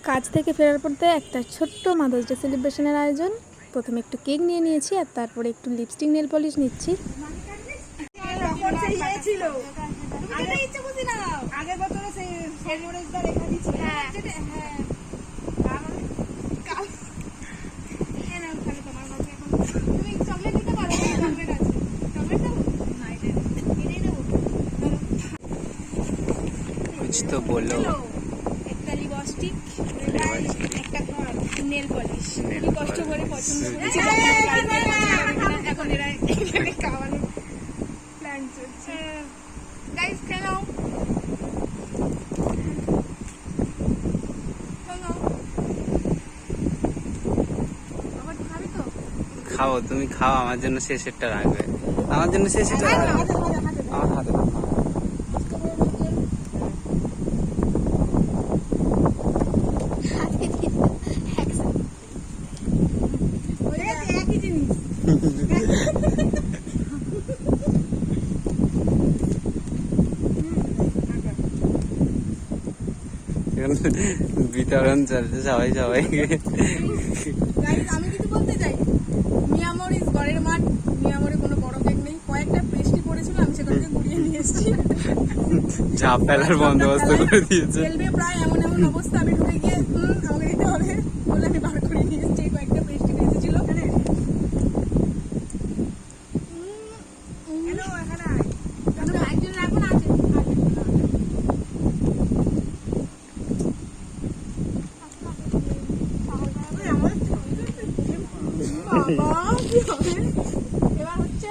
কাজ থেকে ফেরার পরতে একটা ছোট্ট মাদার্স ডে সেলিব্রেশনের আয়োজন। প্রথমে একটু কেক নিয়ে নিয়েছি আর তারপরে একটু লিপস্টিক নেল পলিশ নিচ্ছি। कुछ तो बोलो। একটা লিপস্টিক, একটা নেল পলিশ। খুবই কষ্ট করে পছন্দ করেছি। এখন এরা এখানে খাওয়ানোর প্ল্যান চলছে। গাইস খেলো। খাও, তুমি খাও, আমার জন্য শেষেরটা রাখবে। আমার জন্য শেষেরটা রাখবে। আমার হাতে একই জিনিস। বিতরণ চলছে সবাই সবাইকে। আমি কিছু বলতে চাই, মিয়ামোর ইজ গড়ের মাঠ। মিয়ামোরে কোনো বড় কেক নেই, কয়েকটা পেস্ট্রি পড়েছিল, আমি সেগুলোকে গুড়িয়ে নিয়ে এসেছি। ঝাঁপ ফেলার বন্দোবস্ত করে দিয়েছে। ফেলবে প্রায় এমন এমন অবস্থা, আমি ঢুকে গিয়ে আমাকে দিতে হবে বলে আমি বার করে নিয়ে এসেছি। কয়েকটা পেস্ট্রি এসেছিল। একজন এখন আছে। এবার হচ্ছে